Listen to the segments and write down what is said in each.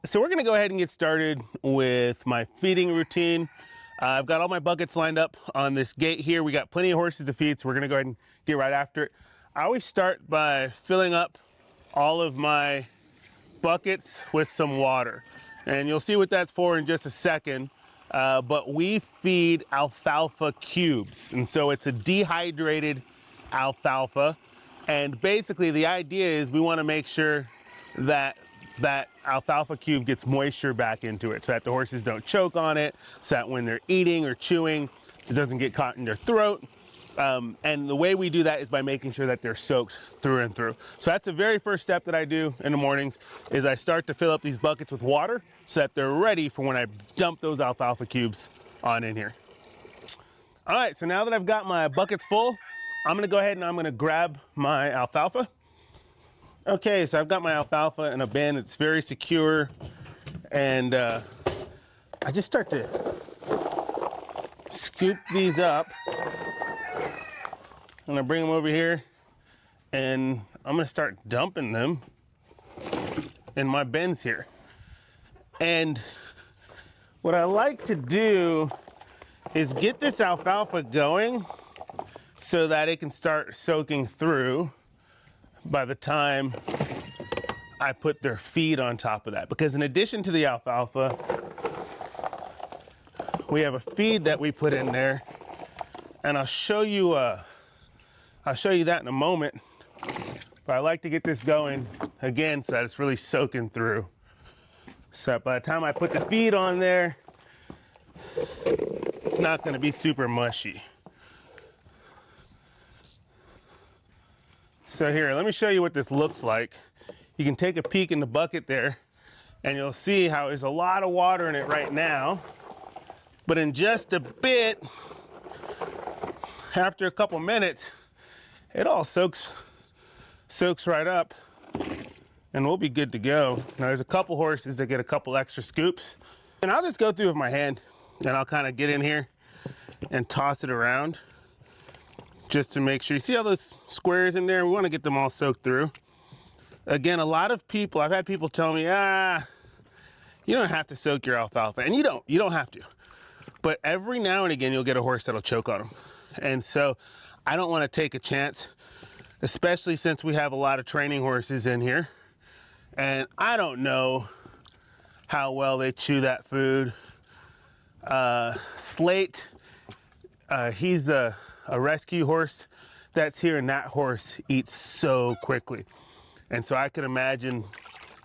So we're gonna go ahead and get started with my feeding routine. I've got all my buckets lined up on this gate here. We got plenty of horses to feed, so we're gonna go ahead and get right after it. I always start by filling up all of my buckets with some water. And you'll see what that's for in just a second. But we feed alfalfa cubes. And so it's a dehydrated alfalfa. And basically the idea is we wanna make sure that that alfalfa cube gets moisture back into it so that the horses don't choke on it, so that when they're eating or chewing, it doesn't get caught in their throat. And the way we do that is by making sure that they're soaked through and through. So that's the very first step that I do in the mornings is I start to fill up these buckets with water so that they're ready for when I dump those alfalfa cubes on in here. All right, so now that I've got my buckets full, I'm gonna go ahead and I'm gonna grab my alfalfa. Okay, so I've got my alfalfa in a bin. It's very secure. And I just start to scoop these up. I'm gonna bring them over here and I'm gonna start dumping them in my bins here. And what I like to do is get this alfalfa going so that it can start soaking through by the time I put their feed on top of that. Because in addition to the alfalfa, we have a feed that we put in there, and I'll show you that in a moment. But I like to get this going again so that it's really soaking through. So by the time I put the feed on there, it's not going to be super mushy. So here, let me show you what this looks like. You can take a peek in the bucket there and you'll see how there's a lot of water in it right now. But in just a bit, after a couple minutes, it all soaks right up and we'll be good to go. Now there's a couple horses that get a couple extra scoops. And I'll just go through with my hand and I'll kind of get in here and toss it around, just to make sure. You see all those squares in there? We want to get them all soaked through. Again, a lot of people, I've had people tell me, you don't have to soak your alfalfa. And you don't have to. But every now and again, you'll get a horse that'll choke on them. And so I don't want to take a chance, especially since we have a lot of training horses in here. And I don't know how well they chew that food. Slate, he's a rescue horse that's here, and that horse eats so quickly. And so I could imagine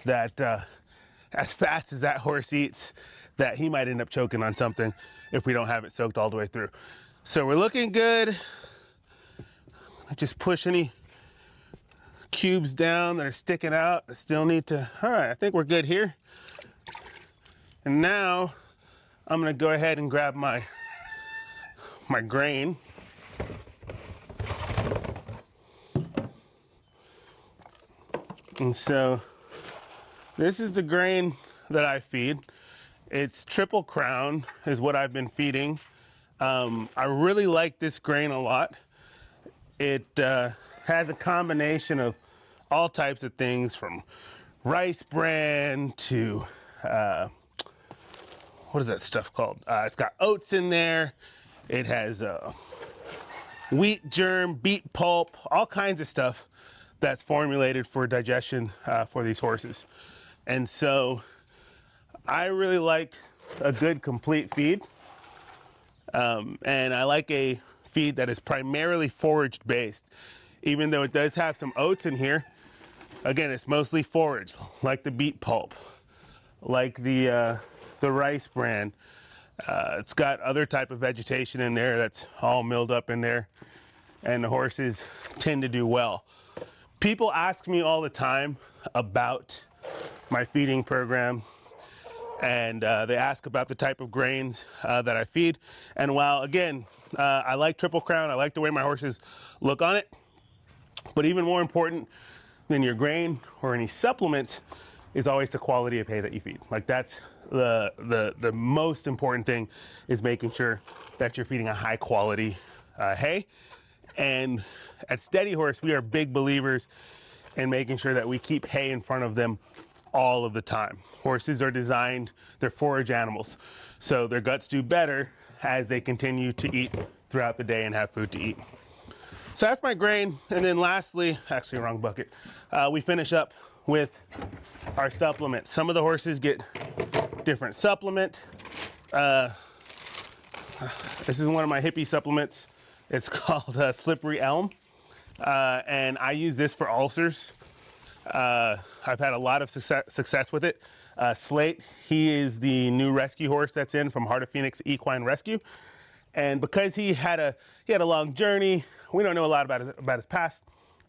that as fast as that horse eats, that he might end up choking on something if we don't have it soaked all the way through. So we're looking good. Just push any cubes down that are sticking out that still need to. All right, I think we're good here. And now I'm gonna go ahead and grab my grain. And so this is the grain that I feed. It's Triple Crown is what I've been feeding. I really like this grain a lot. It has a combination of all types of things, from rice bran to what is that stuff called? It's got oats in there. It has wheat germ, beet pulp, all kinds of stuff that's formulated for digestion for these horses. And so I really like a good complete feed. And I like a feed that is primarily foraged based. Even though it does have some oats in here, again, it's mostly foraged, like the beet pulp, like the rice bran. It's got other type of vegetation in there that's all milled up in there, and the horses tend to do well. People ask me all the time about my feeding program, and they ask about the type of grains that I feed. And while, again, I like Triple Crown, I like the way my horses look on it, but even more important than your grain or any supplements is always the quality of hay that you feed. Like, that's the most important thing, is making sure that you're feeding a high quality hay. And at Steady Horse, we are big believers in making sure that we keep hay in front of them all of the time. Horses are designed, they're forage animals, so their guts do better as they continue to eat throughout the day and have food to eat. So that's my grain. And then lastly, actually wrong bucket, we finish up with our supplements. Some of the horses get different supplement. This is one of my hippie supplements. It's called Slippery Elm. And I use this for ulcers. I've had a lot of success with it. Slate, he is the new rescue horse that's in from Heart of Phoenix Equine Rescue. And because he had a long journey, we don't know a lot about his past.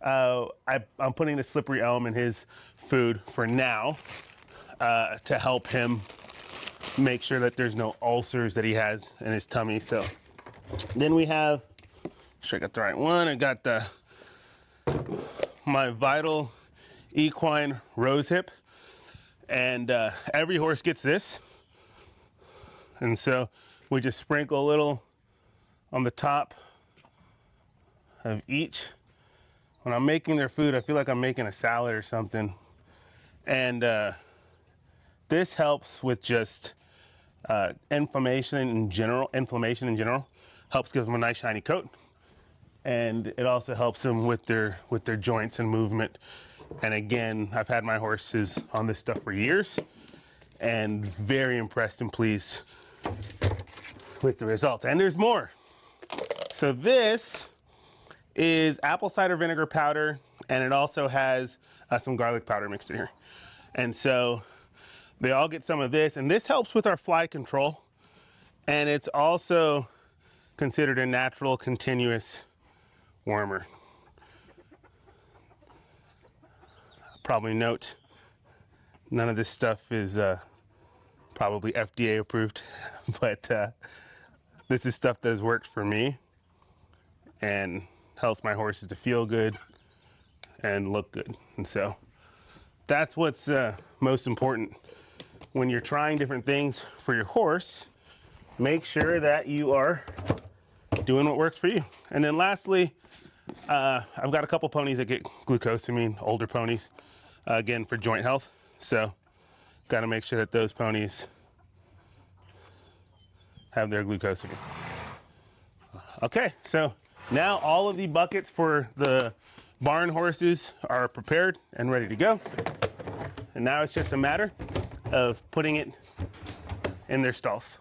I'm putting the Slippery Elm in his food for now to help him make sure that there's no ulcers that he has in his tummy. So then we have, make sure I got the right one. I got my Vital Equine Rose Hip, and every horse gets this. And so we just sprinkle a little on the top of each. When I'm making their food, I feel like I'm making a salad or something. And this helps with just inflammation in general. Helps give them a nice shiny coat. And it also helps them with their joints and movement. And again, I've had my horses on this stuff for years and very impressed and pleased with the results. And there's more. So this is apple cider vinegar powder, and it also has some garlic powder mixed in here. And so they all get some of this, and this helps with our fly control. And it's also considered a natural continuous wormer. Probably note, none of this stuff is probably FDA approved, but this is stuff that has worked for me and helps my horses to feel good and look good. And so that's what's most important when you're trying different things for your horse. Make sure that you are doing what works for you. And then lastly, I've got a couple ponies that get glucosamine, older ponies, again for joint health. So got to make sure that those ponies have their glucosamine. Okay, so now all of the buckets for the barn horses are prepared and ready to go. And now it's just a matter of putting it in their stalls.